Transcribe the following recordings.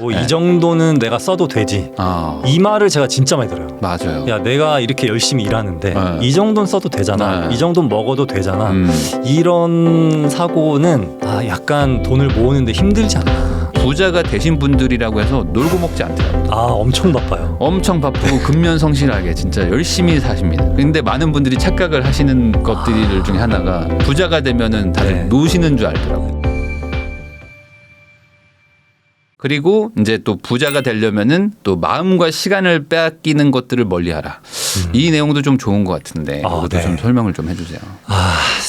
뭐 이 정도는 내가 써도 되지. 이 말을 제가 진짜 많이 들어요. 맞아요. 야, 내가 이렇게 열심히 일하는데 네. 이 정도는 써도 되잖아. 네. 이 정도는 먹어도 되잖아. 이런 사고는 약간 돈을 모으는데 힘들지 않나. 부자가 되신 분들이라고 해서 놀고 먹지 않더라고요. 엄청 바빠요. 엄청 바쁘고 근면성실하게 진짜 열심히 사십니다. 근데 많은 분들이 착각을 하시는 것들 중에 하나가 부자가 되면은 다들 네. 노시는 줄 알더라고요. 그리고 이제 또 부자가 되려면은 또 마음과 시간을 빼앗기는 것들을 멀리하라. 이 내용도 좀 좋은 것 같은데 이것도 네. 좀 설명을 좀 해주세요.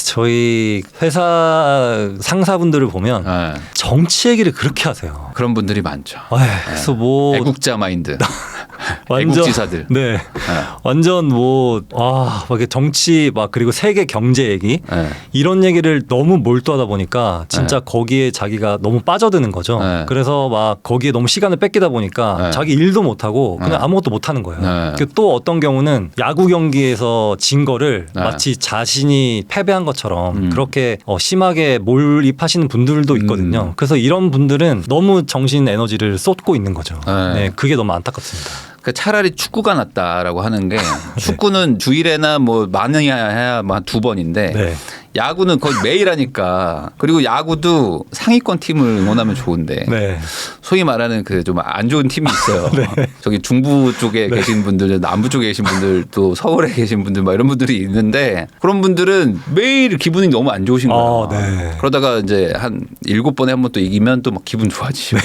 저희 회사 상사분들을 보면 네. 정치 얘기를 그렇게 하세요. 그런 분들이 많죠. 그래서 뭐 애국자 마인드. 완전 애국지사들. 네, 완전 막 이렇게 정치 그리고 세계 경제 얘기 네. 이런 얘기를 너무 몰두하다 보니까 진짜 거기에 자기가 너무 빠져드는 거죠. 네. 그래서 막 거기에 너무 시간을 뺏기다 보니까 네. 자기 일도 못 하고 그냥 아무것도 못 하는 거예요. 네. 또 어떤 경우는 야구 경기에서 진 거를 네. 마치 자신이 패배한 것처럼 그렇게 심하게 몰입하시는 분들도 있거든요. 그래서 이런 분들은 너무 정신 에너지를 쏟고 있는 거죠. 네, 그게 너무 안타깝습니다. 그러니까 차라리 축구가 낫다라고 하는 게 축구는 주일에나 뭐 많이 해야 두 번인데 네. 야구는 거의 매일 하니까 그리고 야구도 상위권 팀을 응원하면 좋은데 네. 소위 말하는 그 좀 안 좋은 팀이 있어요. 저기 중부 쪽에 계신 분들, 남부 쪽에 계신 분들, 또 서울에 계신 분들 막 이런 분들이 있는데 그런 분들은 매일 기분이 너무 안 좋으신 거예요. 네. 그러다가 이제 한 7번에 한 번 또 이기면 또 막 기분 좋아지시고.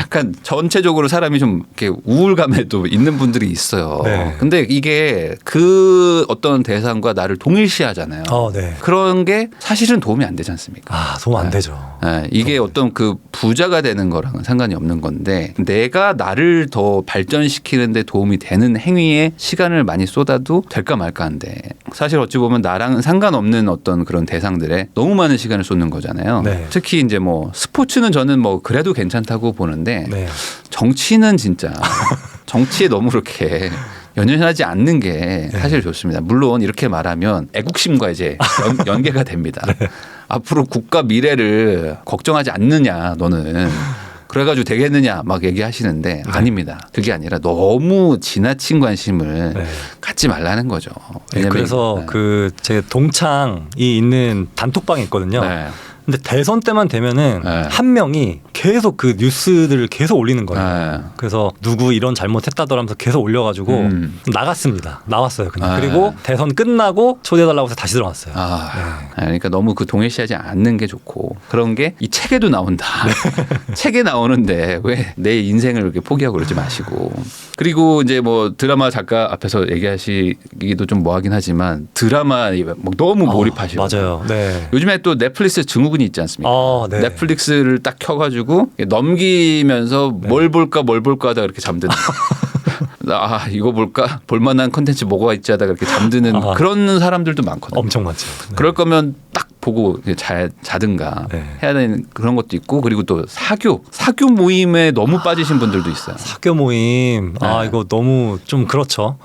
그러니까 전체적으로 사람이 좀 이렇게 우울감에 또 있는 분들이 있어요. 네. 근데 이게 그 어떤 대상과 나를 동일시하잖아요. 네. 그런 게 사실은 도움이 안 되지 않습니까? 도움 안 되죠. 이게 어떤 그 부자가 되는 거랑은 상관이 없는 건데 내가 나를 더 발전시키는 데 도움이 되는 행위에 시간을 많이 쏟아도 될까 말까 한데 사실 어찌 보면 나랑은 상관없는 어떤 그런 대상들에 너무 많은 시간을 쏟는 거잖아요. 네. 특히 이제 뭐 스포츠는 저는 뭐 그래도 괜찮다고 보는데 네. 정치는 진짜 정치에 너무 그렇게 연연하지 않는 게 사실 좋습니다. 물론 이렇게 말하면 애국심과 이제 연계가 됩니다. 앞으로 국가 미래를 걱정하지 않느냐 너는. 그래가지고 되겠느냐 막 얘기하시는데 아닙니다. 그게 아니라 너무 지나친 관심을 갖지 말라는 거죠. 왜냐면 그래서 제 동창이 있는 단톡방이 있거든요. 근데 대선 때만 되면은 한 명이 계속 그 뉴스들을 계속 올리는 거예요. 그래서 누구 이런 잘못했다더라면서 계속 올려가지고 나갔습니다. 나왔어요 그냥. 그리고 대선 끝나고 초대해달라고 해서 다시 들어왔어요. 그러니까 너무 그 동일시하지 않는 게 좋고 그런 게 이 책에도 나온다. 책에 나오는데 왜 내 인생을 이렇게 포기하고 그러지 마시고. 그리고 이제 뭐 드라마 작가 앞에서 얘기하시기도 좀 뭐하긴 하지만 드라마에 막 너무 몰입하시고. 맞아요. 네. 요즘에 또 넷플릭스 증후군이 있지 않습니까? 네. 넷플릭스를 딱 켜가지고 넘기면서 뭘 볼까 하다가 이렇게 잠드는. 이거 볼까? 볼만한 콘텐츠 뭐가 있지 하다가 이렇게 잠드는 그런 사람들도 많거든요. 엄청 많죠. 그럴 거면 딱 보고 자든가 해야 되는 그런 것도 있고 그리고 또 사교 모임에 너무 빠지신 분들도 있어요. 사교 모임 이거 너무 좀 그렇죠.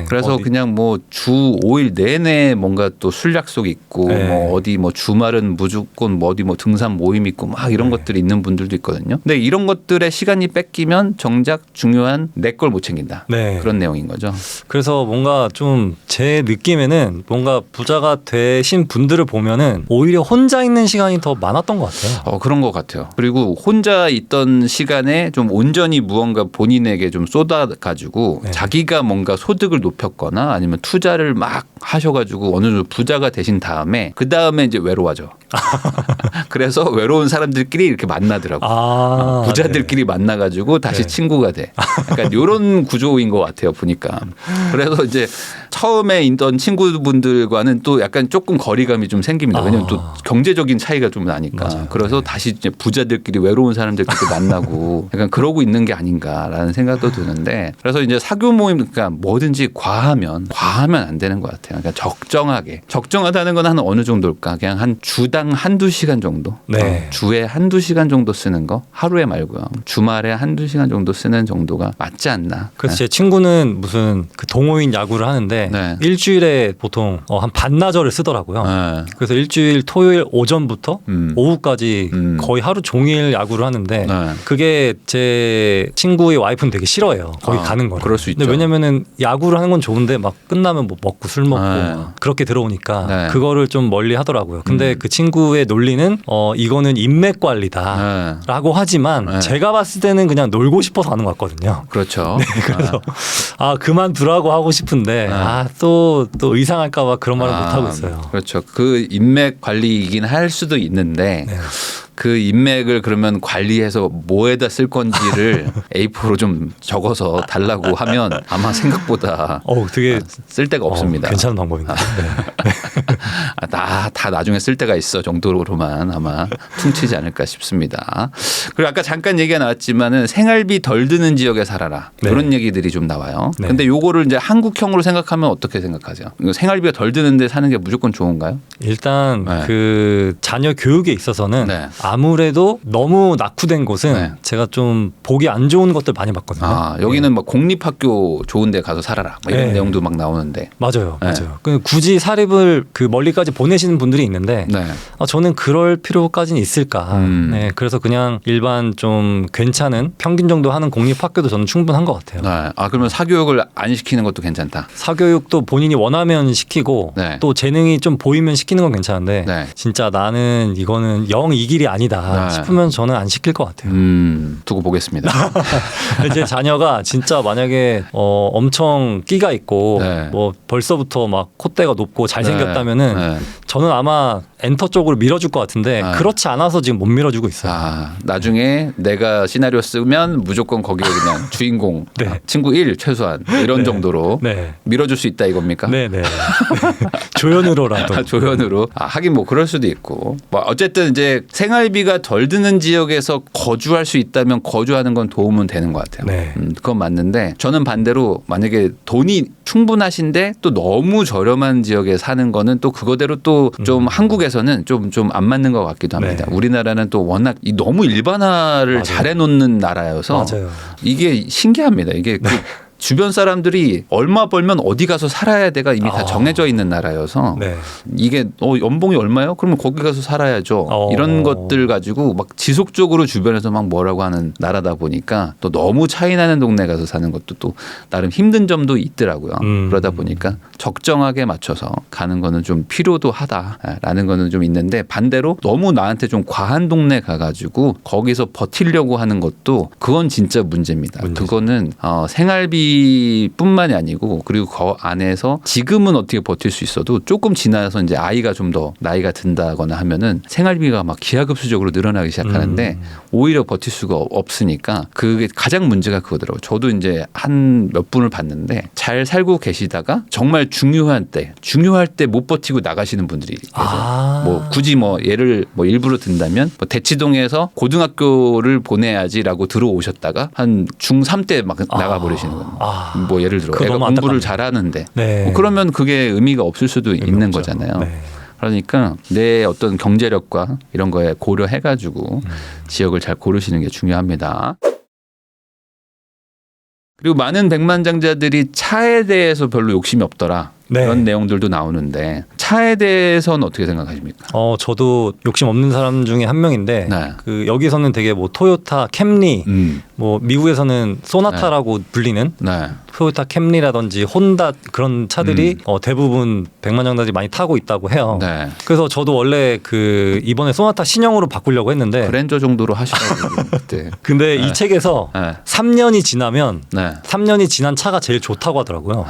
그래서 그냥 뭐 주 5일 내내 뭔가 또 술 약속 있고 뭐 어디 뭐 주말은 무조건 뭐 어디 뭐 등산 모임 있고 막 이런 것들이 있는 분들도 있거든요. 근데 이런 것들에 시간이 뺏기면 정작 중요한 내 걸 못 챙긴다. 그런 내용인 거죠. 그래서 뭔가 좀 제 느낌에는 뭔가 부자가 되신 분들을 보면은 오히려 혼자 있는 시간이 더 많았던 것 같아요. 그런 것 같아요. 그리고 혼자 있던 시간에 좀 온전히 무언가 본인에게 좀 쏟아가지고 자기가 뭔가 소득을 높였거나 아니면 투자를 막 하셔가지고 어느 정도 부자가 되신 다음에 그 다음에 이제 외로워져. 그래서 외로운 사람들끼리 이렇게 만나더라고요. 부자들끼리 만나가지고 다시 친구가 돼. 약간 이런 구조인 것 같아요. 보니까. 그래서 이제 처음에 있던 친구분들과는 또 약간 조금 거리감이 좀 생깁니다. 왜냐하면 또 경제적인 차이가 좀 나니까. 맞아요. 그래서 다시 이제 부자들끼리 외로운 사람들끼리 만나고 약간 그러고 있는 게 아닌가라는 생각도 드는데 그래서 이제 사교 모임 그러니까 뭐든지 과하면 안 되는 것 같아요. 그러니까 적정하다는 건 한 어느 정도일까? 그냥 한 주당 한두 시간 정도. 주에 한두 시간 정도 쓰는 거 하루에 말고요. 주말에 한두 시간 정도 쓰는 정도가 맞지 않나. 그래서 제 친구는 무슨 그 동호인 야구를 하는데 네. 일주일에 보통 한 반나절을 쓰더라고요. 네. 그래서 일주일 토요일 오전부터 오후까지 거의 하루 종일 야구를 하는데 네. 그게 제 친구의 와이프는 되게 싫어해요. 거기 가는 거를. 그럴 수 있죠. 근데 왜냐면은 야구를 하는 건 좋은데 막 끝나면 뭐 먹고 술 먹고 네. 그렇게 들어오니까 네. 그거를 좀 멀리 하더라고요. 근데 그 친구의 논리는 이거는 인맥 관리다라고 하지만 네. 제가 봤을 때는 그냥 놀고 싶어서 하는 것 같거든요. 그렇죠. 그래서 그만두라고 하고 싶은데 또 의상할까봐 그런 말을 못 하고 있어요. 그렇죠. 그 인맥 관리이긴 할 수도 있는데 네. 그 인맥을 그러면 관리해서 뭐에다 쓸 건지를 A4로 좀 적어서 달라고 하면 아마 생각보다 되게 쓸 데가 없습니다. 괜찮은 방법인데. 네. 다 나중에 쓸 데가 있어 정도로만 아마 퉁치지 않을까 싶습니다. 그리고 아까 잠깐 얘기가 나왔지만은 생활비 덜 드는 지역에 살아라. 네. 이런 얘기들이 좀 나와요. 네. 근데 요거를 이제 한국형으로 생각하면 어떻게 생각하세요? 이거 생활비가 덜 드는데 사는 게 무조건 좋은가요? 일단 네. 그 자녀 교육에 있어서는 네. 아무래도 너무 낙후된 곳은 네. 제가 좀 보기 안 좋은 것들 많이 봤거든요. 여기는 막 공립학교 좋은 데 가서 살아라. 뭐 이런 네. 내용도 막 나오는데. 맞아요. 네. 맞아요. 굳이 사립을 그 멀리까지 보내시는 분들이 있는데 네. 저는 그럴 필요까지는 있을까. 네. 그래서 그냥 일반 좀 괜찮은 평균 정도 하는 공립학교도 저는 충분한 것 같아요. 네. 그러면 사교육을 안 시키는 것도 괜찮다. 사교육도 본인이 원하면 시키고 네. 또 재능이 좀 보이면 시키는 건 괜찮은데 네. 진짜 나는 이거는 영 이 길이 아니다 네. 싶으면 저는 안 시킬 것 같아요. 두고 보겠습니다. 제 자녀가 진짜 만약에 엄청 끼가 있고 네. 뭐 벌써부터 막 콧대가 높고 잘생겼다면은 네. 저는 아마 엔터 쪽으로 밀어줄 것 같은데 네. 그렇지 않아서 지금 못 밀어주고 있어요. 나중에 내가 시나리오 쓰면 무조건 거기에 그냥 주인공 네. 친구 1 최소한 이런 네. 정도로 네. 밀어줄 수 있다 이겁니까? 네네. 조연으로라도. 조연으로. 하긴 뭐 그럴 수도 있고. 뭐 어쨌든 이제 생활비가 덜 드는 지역에서 거주할 수 있다면 거주하는 건 도움은 되는 것 같아요. 네. 그건 맞는데 저는 반대로 만약에 돈이 충분하신데 또 너무 저렴한 지역에 사는 거는 또 그거대로 또 좀 한국에서는 좀 안 맞는 것 같기도 합니다. 네. 우리나라는 또 워낙 너무 일반화를 맞아요. 잘해 놓는 나라여서 맞아요. 이게 신기합니다. 이게 그 주변 사람들이 얼마 벌면 어디 가서 살아야 돼가 이미 다 정해져 있는 나라여서 네. 이게 연봉이 얼마요? 그러면 거기 가서 살아야죠. 이런 것들 가지고 막 지속적으로 주변에서 막 뭐라고 하는 나라다 보니까 또 너무 차이 나는 동네 가서 사는 것도 또 나름 힘든 점도 있더라고요. 그러다 보니까 적정하게 맞춰서 가는 거는 좀 필요도 하다라는 거는 좀 있는데 반대로 너무 나한테 좀 과한 동네 가가지고 거기서 버티려고 하는 것도 그건 진짜 문제입니다. 그거는 생활비 뿐만이 아니고 그리고 그 안에서 지금은 어떻게 버틸 수 있어도 조금 지나서 이제 아이가 좀 더 나이가 든다거나 하면은 생활비가 막 기하급수적으로 늘어나기 시작하는데 오히려 버틸 수가 없으니까 그게 가장 문제가 그거더라고요. 저도 이제 한 몇 분을 봤는데 잘 살고 계시다가 정말 중요할 때 못 버티고 나가시는 분들이 계세요. 뭐 굳이 뭐 예를 뭐 일부러 든다면 뭐 대치동에서 고등학교를 보내야지라고 들어오셨다가 한 중3 때 막 나가버리시는 거예요. 뭐 예를 들어 애가 공부를 잘하는데 네. 뭐 그러면 그게 의미가 없을 수도 있는 없죠. 거잖아요. 네. 그러니까 내 어떤 경제력과 이런 거에 고려해가지고 지역을 잘 고르시는 게 중요합니다. 그리고 많은 백만장자들이 차에 대해서 별로 욕심이 없더라. 네. 그런 내용들도 나오는데 차에 대해서는 어떻게 생각하십니까? 저도 욕심 없는 사람 중에 한 명인데 네. 그 여기서는 되게 뭐 토요타 캠리 뭐 미국에서는 소나타라고 불리는 네. 토요타 캠리라든지 혼다 그런 차들이 대부분 백만장자들이 많이 타고 있다고 해요. 네. 그래서 저도 원래 그 이번에 소나타 신형으로 바꾸려고 했는데 그랜저 정도로 하시라고 그때. 근데 이 책에서 네. 3년이 지나면 네. 3년이 지난 차가 제일 좋다고 하더라고요.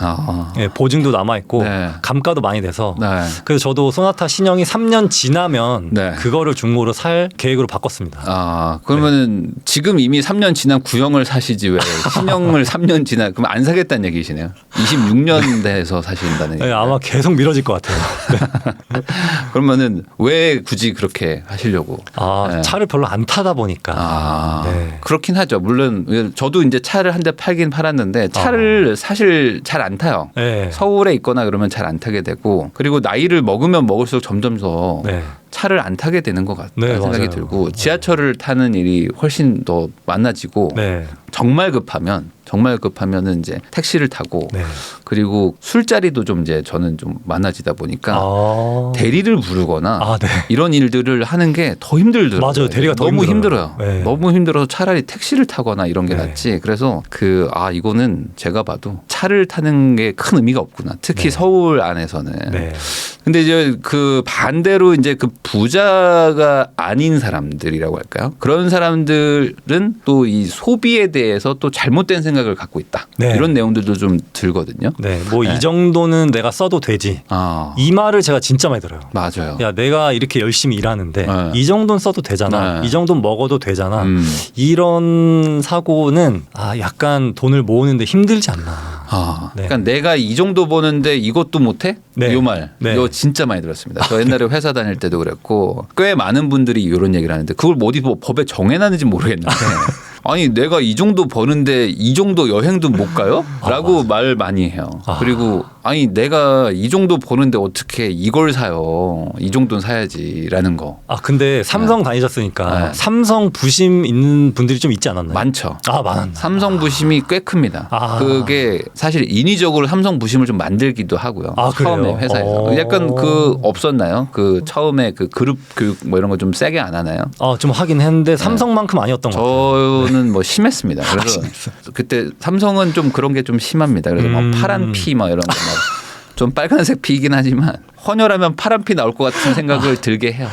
예, 보증도 남아 있고 네. 감가도 많이 돼서 네. 그래서 저도 소나타 신형이 3년 지나면 네. 그거를 중고로 살 계획으로 바꿨습니다. 그러면은 지금 이미 3년 지난 구형을 사시지 왜 신형을 3년 지나 그럼 안 사겠다는 얘기시네요. 26년대에서 사신다는 얘기. 네, 아마 계속 미뤄질 것 같아요. 그러면은 왜 굳이 그렇게 하시려고? 네. 차를 별로 안 타다 보니까. 네. 그렇긴 하죠. 물론 저도 이제 차를 한 대 팔긴 팔았는데 차를 사실 잘 안 타요. 네. 서울에 있거나 그러면 잘 안 타게 되고 그리고 나이를 먹으면 먹을수록 점점 더 네. 차를 안 타게 되는 것 같다는 네, 생각이 맞아요. 들고 지하철을 타는 일이 훨씬 더 많아지고 네. 정말 급하면은 이제 택시를 타고 네. 그리고 술자리도 좀 이제 저는 좀 많아지다 보니까 대리를 부르거나 네. 이런 일들을 하는 게 더 힘들더라고요. 맞아요. 대리가 더 너무 힘들어요. 힘들어요. 네. 너무 힘들어서 차라리 택시를 타거나 이런 게 네. 낫지. 그래서 이거는 제가 봐도 차를 타는 게 큰 의미가 없구나. 특히 네. 서울 안에서는. 네. 근데 이제 그 반대로 이제 그 부자가 아닌 사람들이라고 할까요? 그런 사람들은 또 이 소비에 대해서 또 잘못된 생각을 갖고 있다. 네. 이런 내용들도 좀 들거든요. 네. 뭐 네. 이 정도는 내가 써도 되지. 이 말을 제가 진짜 많이 들어요. 맞아요. 야, 내가 이렇게 열심히 일하는데 네. 이 정도는 써도 되잖아. 네. 이 정도는 먹어도 되잖아. 이런 사고는 약간 돈을 모으는데 힘들지 않나. 네. 그러니까 내가 이 정도 버는데 이것도 못해? 네. 이 말. 네. 이거 진짜 많이 들었습니다. 저 옛날에 회사 다닐 때도 그랬고 꽤 많은 분들이 이런 얘기를 하는데 그걸 어디 뭐 법에 정해놨는지 모르겠는데 아니 내가 이 정도 버는데 이 정도 여행도 못 가요? 라고 말 많이 해요. 그리고 아니 내가 이 정도 버는데 어떻게 이걸 사요? 이 정도는 사야지라는 거. 근데 삼성 다니셨으니까 삼성 부심 있는 분들이 좀 있지 않았나요? 많죠. 많았나. 삼성 부심이 꽤 큽니다. 그게 사실 인위적으로 삼성 부심을 좀 만들기도 하고요. 처음에 그래요? 회사에서 약간 없었나요? 그 처음에 그 그룹 교육 뭐 이런 거 좀 세게 안 하나요? 좀 하긴 했는데 삼성만큼 아니었던 것 같아요. 저는 뭐 심했습니다. 그래서 그때 삼성은 좀 그런 게 좀 심합니다. 그래서 막 파란 피 막 이런 거 막 좀 빨간색 피이긴 하지만 헌혈하면 파란 피 나올 것 같은 생각을 들게 해요.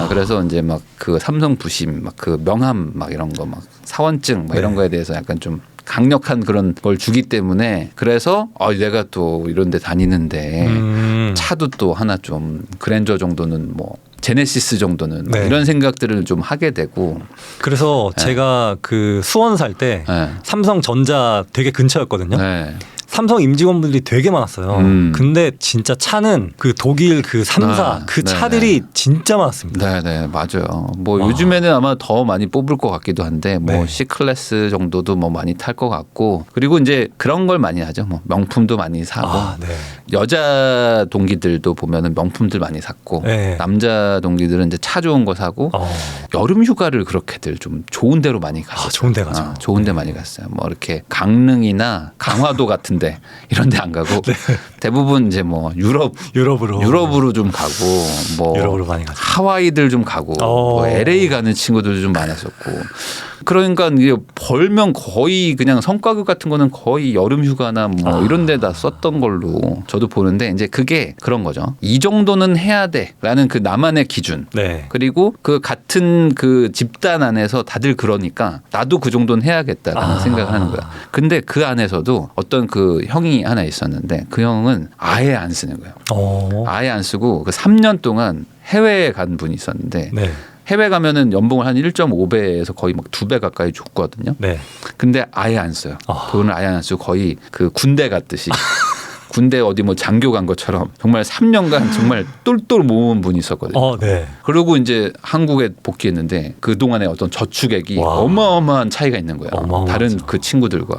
그래서 이제 막 그 삼성 부심, 막 그 명함 막 이런 거 막 사원증 막 이런 거에 대해서 약간 좀 강력한 그런 걸 주기 때문에 그래서 내가 또 이런 데 다니는데 차도 또 하나 좀 그랜저 정도는 뭐 제네시스 정도는 이런 생각들을 좀 하게 되고 그래서 제가 그 수원 살 때 삼성전자 되게 근처였거든요. 삼성 임직원분들이 되게 많았어요. 근데 진짜 차는 그 독일 그 3사 그 차들이 진짜 많았습니다. 네, 맞아요. 뭐 요즘에는 아마 더 많이 뽑을 것 같기도 한데 뭐 C클래스 정도도 뭐 많이 탈 것 같고 그리고 이제 그런 걸 많이 하죠. 뭐 명품도 많이 사고 여자 동기들도 보면은 명품들 많이 샀고 남자 동기들은 이제 차 좋은 거 사고 여름 휴가를 그렇게들 좀 좋은 데로 많이 갔어요. 좋은 데 가죠. 좋은 데 많이 갔어요. 뭐 이렇게 강릉이나 강화도 같은 이런 데 안 가고 대부분 이제 뭐 유럽으로 좀 가고 뭐 유럽으로 많이 가죠. 하와이들 좀 가고 뭐 LA 가는 친구들도 좀 많았었고 그러니까 이게 벌면 거의 그냥 성과급 같은 거는 거의 여름 휴가나 뭐 이런 데다 썼던 걸로 저도 보는데 이제 그게 그런 거죠. 이 정도는 해야 돼라는 그 나만의 기준. 그리고 그 같은 그 집단 안에서 다들 그러니까 나도 그 정도는 해야겠다라는 생각을 하는 거야. 근데 그 안에서도 어떤 그 형이 하나 있었는데 그 형은 아예 안 쓰는 거예요. 아예 안 쓰고 그 3년 동안 해외에 간 분이 있었는데 해외 가면은 연봉을 한 1.5배에서 거의 막 2배 가까이 줬거든요. 근데 아예 안 써요. 돈을 아예 안 쓰고 거의 그 군대 갔듯이 군대 어디 뭐 장교 간 것처럼 정말 3년간 정말 똘똘 모은 분이 있었거든요. 그리고 이제 한국에 복귀했는데 그 동안에 어떤 저축액이 어마어마한 차이가 있는 거예요. 다른 그 친구들과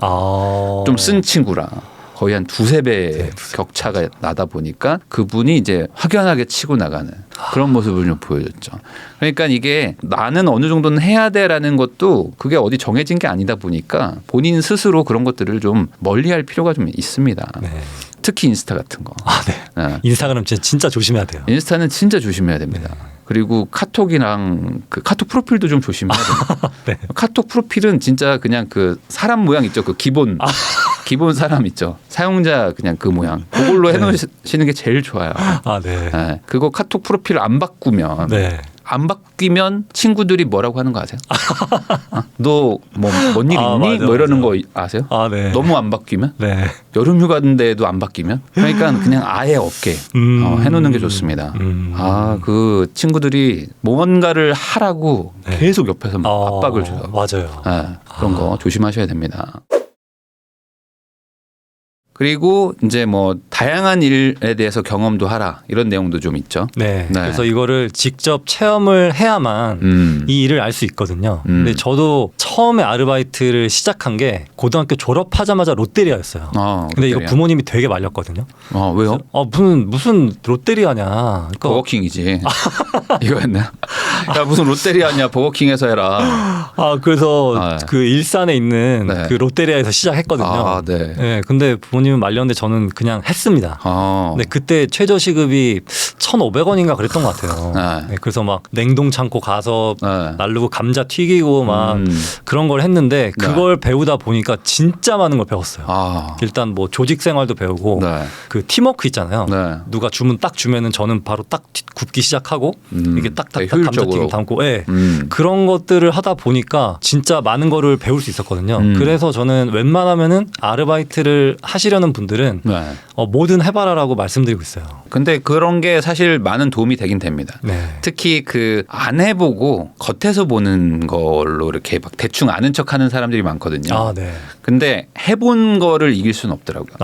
좀 쓴 친구랑. 거의 한 2~3배 격차가 나다 보니까 그분이 이제 확연하게 치고 나가는 그런 모습을 좀 보여줬죠. 그러니까 이게 나는 어느 정도는 해야 돼라는 것도 그게 어디 정해진 게 아니다 보니까 본인 스스로 그런 것들을 좀 멀리할 필요가 좀 있습니다. 특히 인스타 같은 거. 인스타그램 진짜 조심해야 돼요. 인스타는 진짜 조심해야 됩니다. 그리고 카톡이랑 그 카톡 프로필도 좀 조심해야 됩니다. 카톡 프로필은 진짜 그냥 그 사람 모양 있죠. 그 기본 사람 있죠. 사용자 그냥 그 모양. 그걸로 해놓으시는 게 제일 좋아요. 그거 카톡 프로필 안 바꾸면 안 바뀌면 친구들이 뭐라고 하는 거 아세요? 너 뭐 뭔 일 있니? 뭐 이러는 거 아세요? 너무 안 바뀌면? 여름 휴가인데도 안 바뀌면? 그러니까 그냥 아예 없게 해놓는 게 좋습니다. 그 친구들이 뭔가를 하라고 계속 옆에서 막 압박을 줘요. 맞아요. 그런 거 조심하셔야 됩니다. 그리고 이제 뭐 다양한 일에 대해서 경험도 하라 이런 내용도 좀 있죠. 네. 그래서 이거를 직접 체험을 해야만 이 일을 알 수 있거든요. 근데 저도 처음에 아르바이트를 시작한 게 고등학교 졸업하자마자 롯데리아였어요. 근데 롯데리아. 이거 부모님이 되게 말렸거든요. 왜요? 무슨 롯데리아냐. 그러니까 버거킹이지. 이거였나? 야 무슨 롯데리아냐 버거킹에서 해라. 그래서 그 일산에 있는 그 롯데리아에서 시작했거든요. 네. 근데 부모님은 말렸는데 저는 그냥 했습니다. 근데 그때 최저 시급이 1,500원인가 그랬던 것 같아요. 네. 그래서 막 냉동 창고 가서 날르고 감자 튀기고 막 그런 걸 했는데 그걸 배우다 보니까 진짜 많은 걸 배웠어요. 일단 뭐 조직 생활도 배우고 그 팀워크 있잖아요. 누가 주문 딱 주면은 저는 바로 딱 굽기 시작하고 이게 딱딱딱 감자튀김 담고 그런 것들을 하다 보니까 진짜 많은 거를 배울 수 있었거든요. 그래서 저는 웬만하면은 아르바이트를 하시려는 분들은 뭐든 해봐라라고 말씀드리고 있어요. 근데 그런 게 사실 많은 도움이 되긴 됩니다. 특히 그 안 해보고 겉에서 보는 걸로 이렇게 막 대충 아는 척하는 사람들이 많거든요. 근데 해본 거를 이길 수는 없더라고요.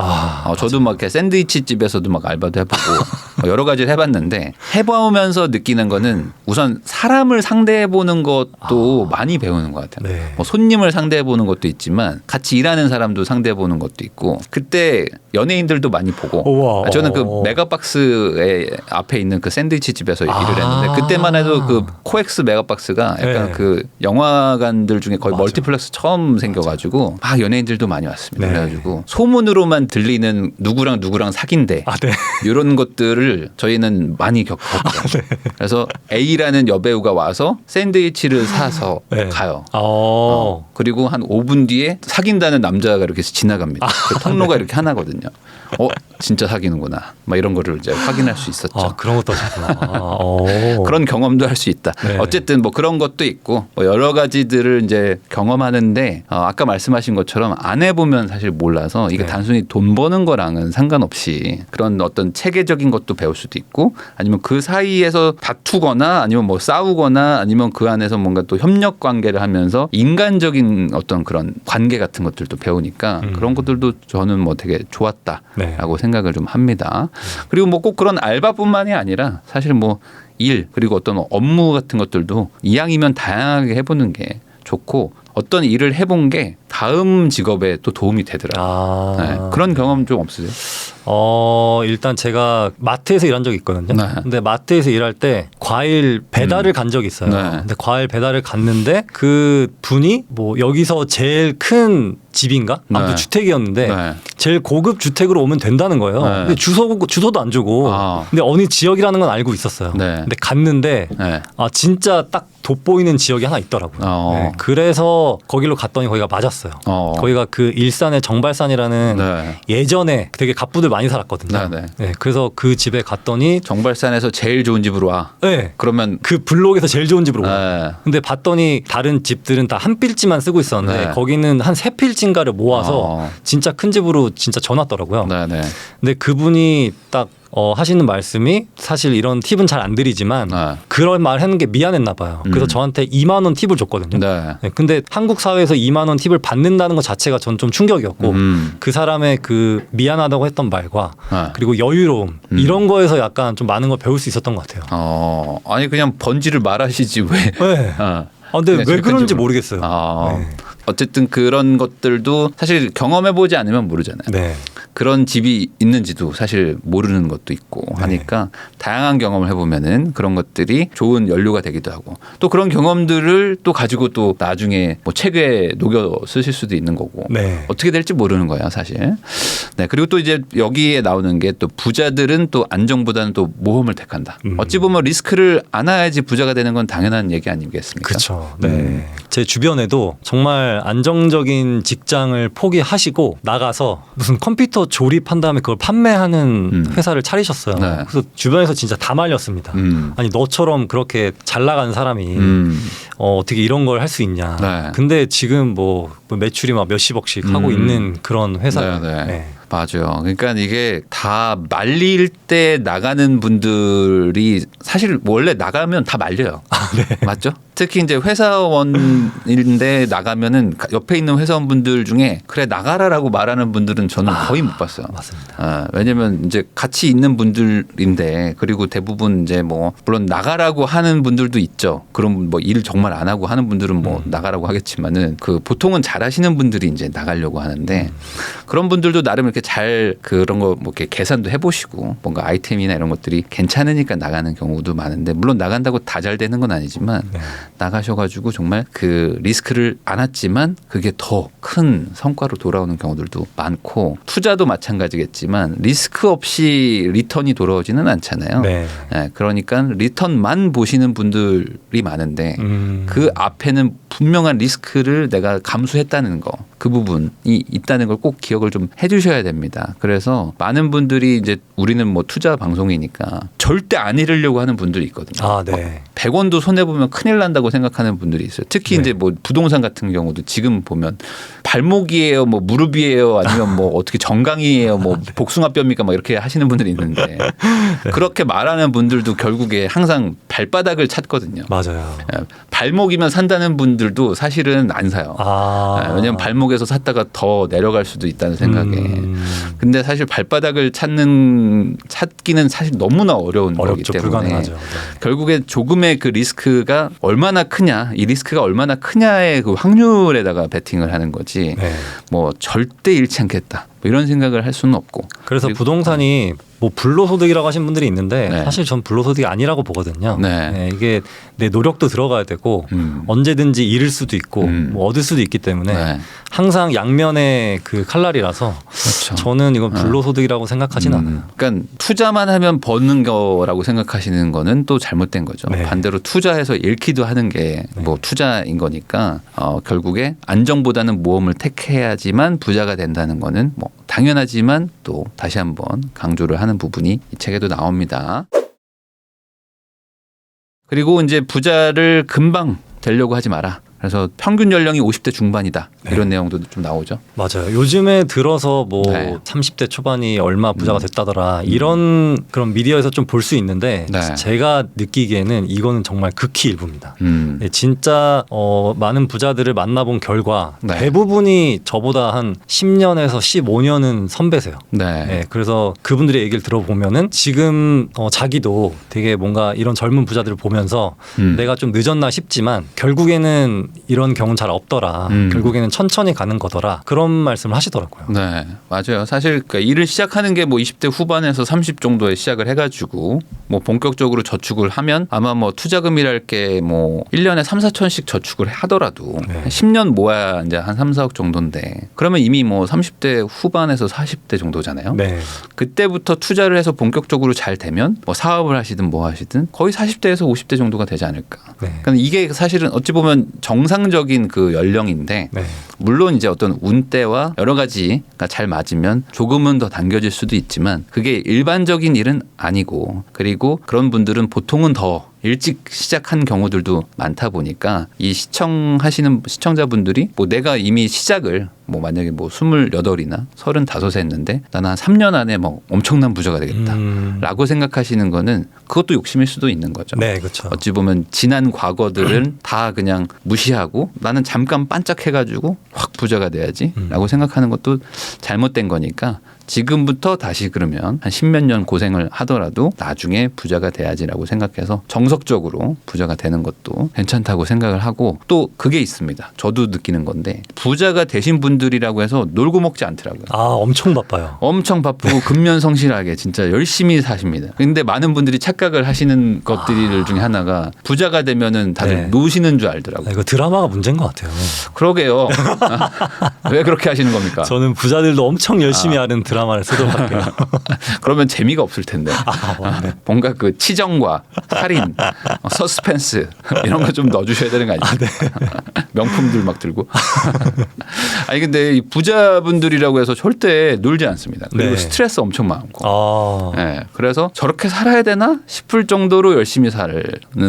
저도 막 이렇게 샌드위치 집에서도 막 알바도 해보고 여러 가지를 해봤는데 해보면서 느끼는 거는 우선 사람을 상대해 보는 것도 많이 배우는 것 같아요. 뭐 손님을 상대해 보는 것도 있지만 같이 일하는 사람도 상대해 보는 것도 있고 그때 연예인들도 많이 보고 저는 그 메가박스의 앞에 있는 그 샌드위치 집에서 일을 했는데 그때만 해도 그 코엑스 메가박스가 약간 그 영화관들 중에 거의 멀티플렉스 처음 생겨가지고 막 연예인들도 많이 왔습니다. 그래가지고 소문으로만 들리는 누구랑 사귄대 이런 것들을 저희는 많이 겪었거든요. 그래서 A라는 여배우가 와서 샌드위치를 사서 가요. 그리고 한 5분 뒤에 사귄다는 남자가 이렇게 지나갑니다. 그 통로가 이렇게 하나거든요. 진짜 사귀는구나. 막 이런 거를 이제 확인할 수 있었죠. 그런 것도 하셨구나. 그런 경험도 할 수 있다. 어쨌든 뭐 그런 것도 있고 뭐 여러 가지들을 이제 경험하는데 아까 말씀하신 것처럼 안 해보면 사실 몰라서 이게 단순히 돈 버는 거랑은 상관없이 그런 어떤 체계적인 것도 배울 수도 있고 아니면 그 사이에서 다투거나 아니면 뭐 싸우거나 아니면 그 안에서 뭔가 또 협력 관계를 하면서 인간적인 어떤 그런 관계 같은 것들도 배우니까 그런 것들도 저는 뭐 되게 좋았다라고 생각을 좀 합니다. 그리고 뭐 꼭 그런 알바뿐만이 아니라 사실 뭐 일 그리고 어떤 업무 같은 것들도 이왕이면 다양하게 해보는 게 좋고 어떤 일을 해본 게 다음 직업에 또 도움이 되더라고요. 그런 경험 좀 없으세요? 일단 제가 마트에서 일한 적이 있거든요. 근데 마트에서 일할 때 과일 배달을 간 적이 있어요. 근데 과일 배달을 갔는데 그 분이 뭐 여기서 제일 큰 집인가? 아무튼 주택이었는데 제일 고급 주택으로 오면 된다는 거예요. 근데 주소도 안 주고 근데 어느 지역이라는 건 알고 있었어요. 근데 갔는데 진짜 딱 돋보이는 지역이 하나 있더라고요. 그래서 거기로 갔더니 거기가 맞았어요. 거기가 그 일산의 정발산이라는 예전에 되게 갑부들 많이 살았거든요. 그래서 그 집에 갔더니 정발산에서 제일 좋은 집으로 와. 그러면 그 블록에서 제일 좋은 집으로 와. 근데 봤더니 다른 집들은 다 한 필지만 쓰고 있었는데 거기는 한 세 필지인가를 모아서 진짜 큰 집으로 진짜 져놨더라고요. 근데 그분이 딱 하시는 말씀이 사실 이런 팁은 잘 안 드리지만 그런 말 하는 게 미안했나 봐요. 그래서 저한테 2만 원 팁을 줬거든요. 근데 한국 사회에서 2만 원 팁을 받는다는 것 자체가 전 좀 충격이었고 그 사람의 그 미안하다고 했던 말과 그리고 여유로움 이런 거에서 약간 좀 많은 걸 배울 수 있었던 것 같아요. 아니 그냥 번지를 말하시지 왜? 근데 왜 그런지 모르겠어요. 어쨌든 그런 것들도 사실 경험해보지 않으면 모르잖아요. 그런 집이 있는지도 사실 모르는 것도 있고 하니까 다양한 경험을 해보면은 그런 것들이 좋은 연료가 되기도 하고 또 그런 경험들을 또 가지고 또 나중에 뭐 책에 녹여 쓰실 수도 있는 거고 어떻게 될지 모르는 거야 사실. 그리고 또 이제 여기에 나오는 게 또 부자들은 또 안정보다는 또 모험을 택한다. 어찌 보면 리스크를 안아야지 부자가 되는 건 당연한 얘기 아니겠습니까? 그렇죠. 제 주변에도 정말 안정적인 직장을 포기하시고 나가서 무슨 컴퓨터 조립한 다음에 그걸 판매하는 회사를 차리셨어요. 그래서 주변에서 진짜 다 말렸습니다. 아니 너처럼 그렇게 잘 나가는 사람이 어떻게 이런 걸 할 수 있냐. 근데 지금 뭐 뭐 매출이 막 몇십억씩 하고 있는 그런 회사예요. 네네. 네. 맞아요. 그러니까 이게 다 말릴 때 나가는 분들이 사실 원래 나가면 다 말려요. 네. 맞죠? 특히 이제 회사원인데 나가면은 옆에 있는 회사원분들 중에 그래 나가라라고 말하는 분들은 저는 거의 못 봤어요. 맞습니다. 왜냐면 이제 같이 있는 분들인데 그리고 대부분 이제 뭐 물론 나가라고 하는 분들도 있죠. 그럼 뭐 일 정말 안 하고 하는 분들은 뭐 나가라고 하겠지만은 그 보통은 잘하시는 분들이 이제 나가려고 하는데 그런 분들도 나름 이렇게 잘 그런 거 뭐 이렇게 계산도 해보시고 뭔가 아이템이나 이런 것들이 괜찮으니까 나가는 경우도 많은데 물론 나간다고 다 잘 되는 건 아니지만 네. 나가셔가지고 정말 그 리스크를 안았지만 그게 더 큰 성과로 돌아오는 경우들도 많고 투자도 마찬가지겠지만 리스크 없이 리턴이 돌아오지는 않잖아요. 네. 네, 그러니까 리턴만 보시는 분들이 많은데 그 앞에는 분명한 리스크를 내가 감수했다는 거 그 부분이 있다는 걸 꼭 기억을 좀 해주셔야 됩니다. 그래서 많은 분들이 이제 우리는 뭐 투자 방송이니까 절대 안 잃으려고 하는 분들이 있거든요. 아, 네. 100원도 손해 보면 큰일 난다고 생각하는 분들이 있어요. 특히 네. 이제 뭐 부동산 같은 경우도 지금 보면 발목이에요, 뭐 무릎이에요, 아니면 뭐 어떻게 정강이에요, 뭐 복숭아뼈입니까, 막 이렇게 하시는 분들이 있는데 그렇게 말하는 분들도 결국에 항상 발바닥을 찾거든요. 맞아요. 발목이면 산다는 분들도 사실은 안 사요. 왜냐하면 발목에서 샀다가 더 내려갈 수도 있다는 생각에. 근데 사실 발바닥을 찾기는 사실 너무나 어려운 거기 어렵죠. 때문에 불가능하죠. 네. 결국에 조금의 그 리스크가 얼마나 크냐, 이 리스크가 얼마나 크냐의 그 확률에다가 베팅을 하는 거지. 네. 뭐 절대 잃지 않겠다. 뭐 이런 생각을 할 수는 없고. 그래서 부동산이 뭐 불로소득이라고 하신 분들이 있는데 네. 사실 전 불로소득이 아니라고 보거든요. 네. 네, 이게 내 노력도 들어가야 되고 언제든지 잃을 수도 있고 뭐 얻을 수도 있기 때문에 네. 항상 양면의 그 칼날이라서 그렇죠. 저는 이건 불로소득이라고 생각하진 않아요. 그러니까 투자만 하면 버는 거라고 생각하시는 거는 또 잘못된 거죠. 네. 반대로 투자해서 잃기도 하는 게 뭐 투자인 거니까 결국에 안정보다는 모험을 택해야지만 부자가 된다는 거는 뭐 당연하지만 또 다시 한번 강조를 하는 부분이 이 책에도 나옵니다. 그리고 이제 부자를 금방 되려고 하지 마라. 그래서 평균 연령이 50대 중반이다. 이런 내용도 좀 나오죠. 맞아요. 요즘에 들어서 뭐 네. 30대 초반이 얼마 부자가 됐다더라 이런 그런 미디어에서 좀 볼 수 있는데 네. 제가 느끼기에는 이거는 정말 극히 일부입니다. 음. 네, 진짜 많은 부자들을 만나본 결과 네. 대부분이 저보다 한 10년에서 15년은 선배세요. 네. 네, 그래서 그분들의 얘기를 들어보면은 지금 자기도 되게 뭔가 이런 젊은 부자들을 보면서 내가 좀 늦었나 싶지만 결국에는 이런 경우는 잘 없더라. 결국에는 천천히 가는 거더라. 그런 말씀을 하시더라고요. 네, 맞아요. 사실 그러니까 일을 시작하는 게 뭐 20대 후반에서 30 정도에 시작을 해가지고 뭐 본격적으로 저축을 하면 아마 뭐 투자금이랄 게 뭐 1년에 3, 4천씩 저축을 하더라도 네. 10년 모아야 이제 한 3, 4억 정도인데 그러면 이미 뭐 30대 후반에서 40대 정도잖아요. 네. 그때부터 투자를 해서 본격적으로 잘 되면 뭐 사업을 하시든 뭐 하시든 거의 40대에서 50대 정도가 되지 않을까. 네. 그러니까 이게 사실은 어찌 보면 정상적인 그 연령인데 네. 물론 이제 어떤 운때와 여러 가지가 잘 맞으면 조금은 더 당겨질 수도 있지만 그게 일반적인 일은 아니고 그리고 그런 분들은 보통은 더 일찍 시작한 경우들도 많다 보니까 이 시청하시는 시청자분들이 뭐 내가 이미 시작을 뭐 만약에 뭐 28이나 35에 했는데 나는 한 3년 안에 뭐 엄청난 부자가 되겠다라고 생각하시는 거는 그것도 욕심일 수도 있는 거죠. 네, 그렇죠. 어찌 보면 지난 과거들은 다 그냥 무시하고 나는 잠깐 반짝해가지고 확 부자가 돼야지라고 생각하는 것도 잘못된 거니까 지금부터 다시 그러면 한 10몇 년 고생을 하더라도 나중에 부자가 돼야지라고 생각해서 정석적으로 부자가 되는 것도 괜찮다고 생각을 하고 또 그게 있습니다. 저도 느끼는 건데 부자가 되신 분들이라고 해서 놀고 먹지 않더라고요. 아, 엄청 바빠요. 엄청 바쁘고 근면성실하게 진짜 열심히 사십니다. 근데 많은 분들이 착각을 하시는 것들 중에 하나가 부자가 되면은 다들 네. 노시는 줄 알더라고요. 이거 드라마가 문제인 것 같아요. 그러게요. 왜 그렇게 하시는 겁니까? 저는 부자들도 엄청 열심히 하는 드라마를 쓰도록 할게요. 그러면 재미가 없을 텐데. 네. 뭔가 그 치정과 살인, 서스펜스 이런 거 좀 넣어주셔야 되는 거 아니에요? 네. 명품들 막 들고. 아니 근데 이 부자분들이라고 해서 절대 놀지 않습니다. 그리고 네. 스트레스 엄청 많고. 네, 그래서 저렇게 살아야 되나 싶을 정도로 열심히 사는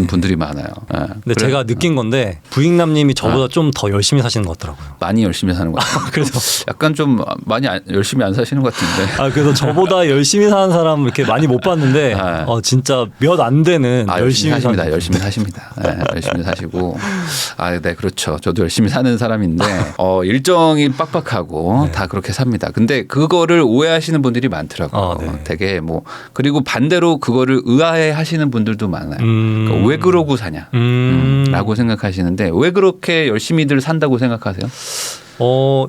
분들이 많아요. 네. 근데 제가 느낀 건데 부익남님이 저보다 좀 더 열심히 사시는 것 같더라고요. 많이 열심히 사는 것 같아요. 그래서 약간 좀 많이 열심히 안 사시는 것 같은데. 그래서 저보다 열심히 사는 사람 이렇게 많이 못 봤는데 진짜 몇 안 되는 열심히 사십니다. 열심히 사십니다. 네, 열심히 사시고. 네, 그렇죠. 저도 열심히 사는 사람인데 일정이 빡빡하고 다 그렇게 삽니다. 근데 그거를 오해하시는 분들이 많더라고요. 네. 되게 뭐 그리고 반대로 그거를 의아해 하시는 분들도 많아요. 그러니까 왜 그러고 사냐? 라고 생각하시는데 왜 그렇게 열심히들 산다고 생각하세요?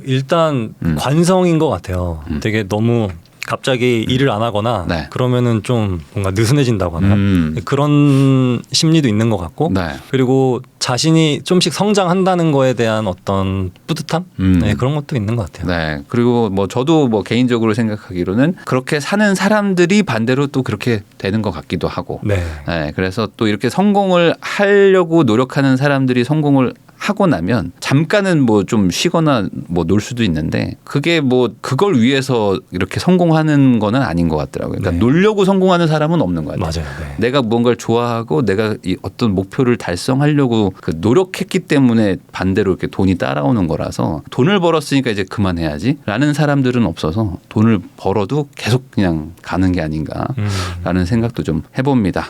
일단 관성인 것 같아요. 되게 너무 갑자기 일을 안 하거나 네. 그러면은 좀 뭔가 느슨해진다거나 그런 심리도 있는 것 같고 네. 그리고 자신이 좀씩 성장한다는 거에 대한 어떤 뿌듯함 네, 그런 것도 있는 것 같아요. 네. 그리고 뭐 저도 뭐 개인적으로 생각하기로는 그렇게 사는 사람들이 반대로 또 그렇게 되는 것 같기도 하고. 네. 네. 그래서 또 이렇게 성공을 하려고 노력하는 사람들이 성공을 하고 나면 잠깐은 뭐 좀 쉬거나 뭐 놀 수도 있는데 그게 뭐 그걸 위해서 이렇게 성공하는 거는 아닌 것 같더라고요. 그러니까 네. 놀려고 성공하는 사람은 없는 것 같아요. 맞아요. 네. 내가 뭔가를 좋아하고 내가 이 어떤 목표를 달성하려고 그 노력했기 때문에 반대로 이렇게 돈이 따라오는 거라서 돈을 벌었으니까 이제 그만해야지라는 사람들은 없어서 돈을 벌어도 계속 그냥 가는 게 아닌가라는 생각도 좀 해봅니다.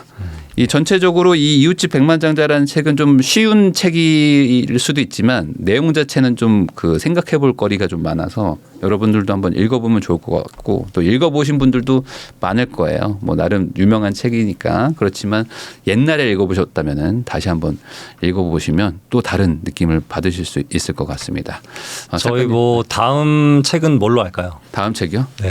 이 전체적으로 이 이웃집 백만장자라는 책은 좀 쉬운 책일 수도 있지만 내용 자체는 좀 그 생각해 볼 거리가 좀 많아서 여러분들도 한번 읽어보면 좋을 것 같고 또 읽어보신 분들도 많을 거예요. 뭐 나름 유명한 책이니까 그렇지만 옛날에 읽어보셨다면은 다시 한번 읽어보시면 또 다른 느낌을 받으실 수 있을 것 같습니다. 저희 뭐 다음 책은 뭘로 할까요? 다음 책이요? 네.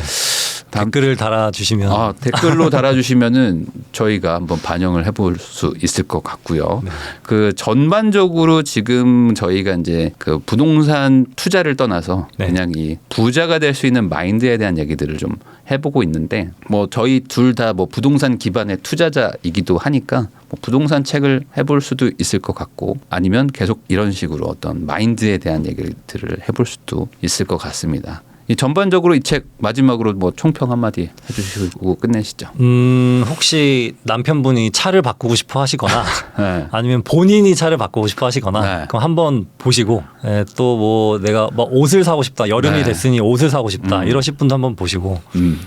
댓글을 달아주시면 댓글로 달아주시면은 저희가 한번 반영을 해볼 수 있을 것 같고요. 네. 그 전반적으로 지금 저희가 이제 그 부동산 투자를 떠나서 네. 그냥 이 부자가 될 수 있는 마인드에 대한 얘기들을 좀 해보고 있는데 뭐 저희 둘 다 뭐 부동산 기반의 투자자이기도 하니까 뭐 부동산 책을 해볼 수도 있을 것 같고 아니면 계속 이런 식으로 어떤 마인드에 대한 얘기들을 해볼 수도 있을 것 같습니다. 이 전반적으로 이 책 마지막으로 뭐 총평 한마디 해주시고 끝내시죠. 혹시 남편분이 차를 바꾸고 싶어 하시거나 네. 아니면 본인이 차를 바꾸고 싶어 하시거나 네. 그럼 한번 보시고 또 뭐 내가 뭐 옷을 사고 싶다 여름이 네. 됐으니 옷을 사고 싶다 이러실 분도 한번 보시고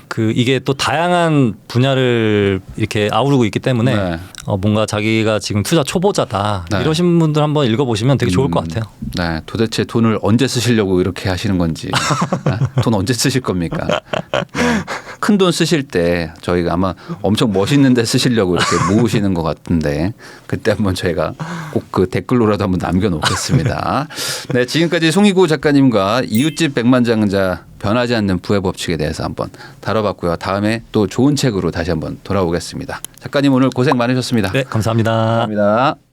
그 이게 또 다양한 분야를 이렇게 아우르고 있기 때문에 네. 뭔가 자기가 지금 투자 초보자다 네. 이러신 분들 한번 읽어보시면 되게 좋을 것 같아요. 네, 도대체 돈을 언제 쓰시려고 이렇게 하시는 건지 돈 언제 쓰실 겁니까? 네. 큰 돈 쓰실 때 저희가 아마 엄청 멋있는 데 쓰시려고 이렇게 모으시는 것 같은데 그때 한번 저희가 꼭 그 댓글로라도 한번 남겨놓겠습니다. 네, 지금까지 송희구 작가님과 이웃집 백만장자 변하지 않는 부의 법칙에 대해서 한번 다뤄봤고요. 다음에 또 좋은 책으로 다시 한번 돌아오겠습니다. 작가님 오늘 고생 많으셨습니다. 네, 감사합니다. 감사합니다.